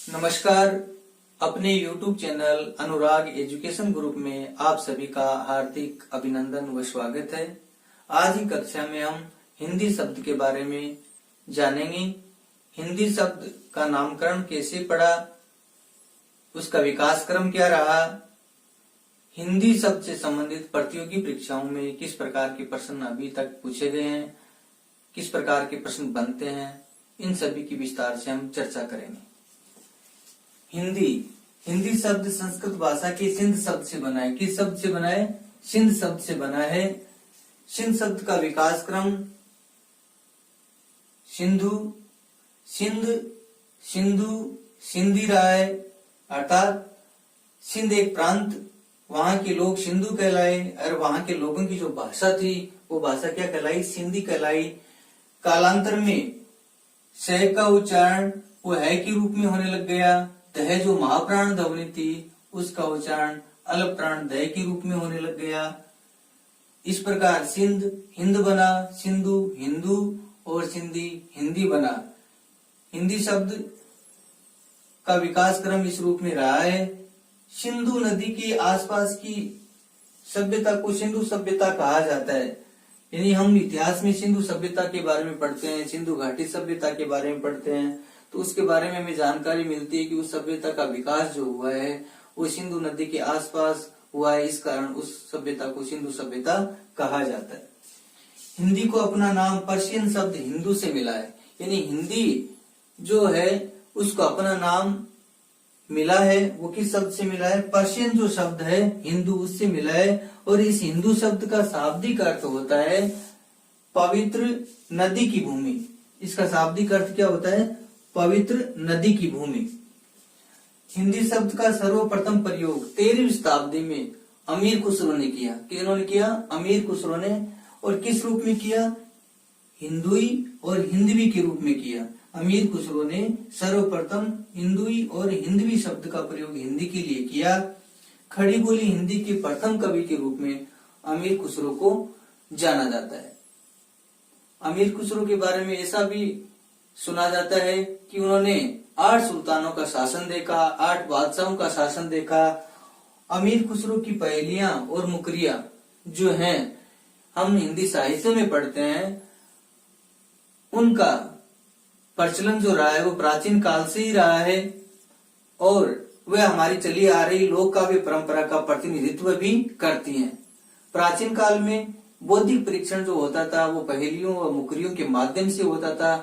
नमस्कार। अपने YouTube channel अनुराग education group में आप सभी का हार्दिक अभिनंदन व स्वागत है। आज की कक्षा में हम हिंदी शब्द के बारे में जानेंगे। हिंदी शब्द का नामकरण कैसे पड़ा, उसका विकास क्रम क्या रहा, हिंदी शब्द से संबंधित प्रतियोगी परीक्षाओं में किस प्रकार के प्रश्न अभी तक पूछे गए हैं, किस प्रकार के प्रश्न बनते हैं, इन सभी की विस्तार से हम चर्चा करेंगे। हिंदी शब्द संस्कृत भाषा के सिंध शब्द से बना है। किस शब्द से बना है? सिंध शब्द से बना है। सिंध शब्द का विकास क्रम सिंधु, सिंध, सिंधु, सिंधी रहा है, अर्थात सिंध एक प्रांत, वहां के लोग सिंधु कहलाए और वहां के लोगों की जो भाषा थी वो भाषा क्या कहलाई? सिंधी कहलाई। कालांतर में स का उच्चारण वो है के रूप में होने लग गया। दह जो महाप्राण ध्वनि थी उसका उच्चारण अल्प प्राण दह के रूप में होने लग गया। इस प्रकार सिंध हिंद बना, सिंधु हिंदू और सिंधी हिंदी बना। हिंदी शब्द का विकास क्रम इस रूप में रहा है। सिंधु नदी के आसपास की सभ्यता को सिंधु सभ्यता कहा जाता है। यानी हम इतिहास में सिंधु सभ्यता के बारे में पढ़ते हैं, सिंधु घाटी सभ्यता के बारे में पढ़ते हैं, तो उसके बारे में हमें जानकारी मिलती है कि उस सभ्यता का विकास जो हुआ है वो सिंधु नदी के आसपास हुआ है। इस कारण उस सभ्यता को सिंधु सभ्यता कहा जाता है। हिंदी को अपना नाम पर्शियन शब्द हिंदू से मिला है। यानी हिंदी जो है उसको अपना नाम मिला है। वो किस शब्द से मिला है? पर्शियन जो शब्द है हिंदू, उससे मिला है। और इस हिंदू शब्द का शाब्दिक अर्थ होता है पवित्र नदी की भूमि। इसका शाब्दिक अर्थ क्या होता है? पवित्र नदी की भूमि। हिंदी शब्द का सर्वप्रथम प्रयोग 13वीं शताब्दी में अमीर खुसरो ने किया। किन्होंने किया? अमीर खुसरो ने। और किस रूप में किया? हिंदुई और हिंदवी के रूप में किया। अमीर खुसरो ने सर्वप्रथम हिंदुई और हिंदवी शब्द का प्रयोग हिंदी के लिए किया। खड़ी बोली हिंदी के प्रथम कवि के रूप में अमीर खुसरो को जाना जाता है। अमीर खुसरो के बारे में ऐसा भी सुना जाता है कि उन्होंने 8 सुल्तानों का शासन देखा, 8 बादशाहों का शासन देखा। अमीर खुसरो की पहेलियां और मुकरिया जो हैं हम हिंदी साहित्य में पढ़ते हैं, उनका प्रचलन जो रहा है वो प्राचीन काल से ही रहा है और वह हमारी चली आ रही लोक काव्य परंपरा का प्रतिनिधित्व भी करती हैं। प्राचीन काल में बौद्धिक परीक्षण जो होता था वो पहेलियों और मुकरियों के माध्यम से होता था।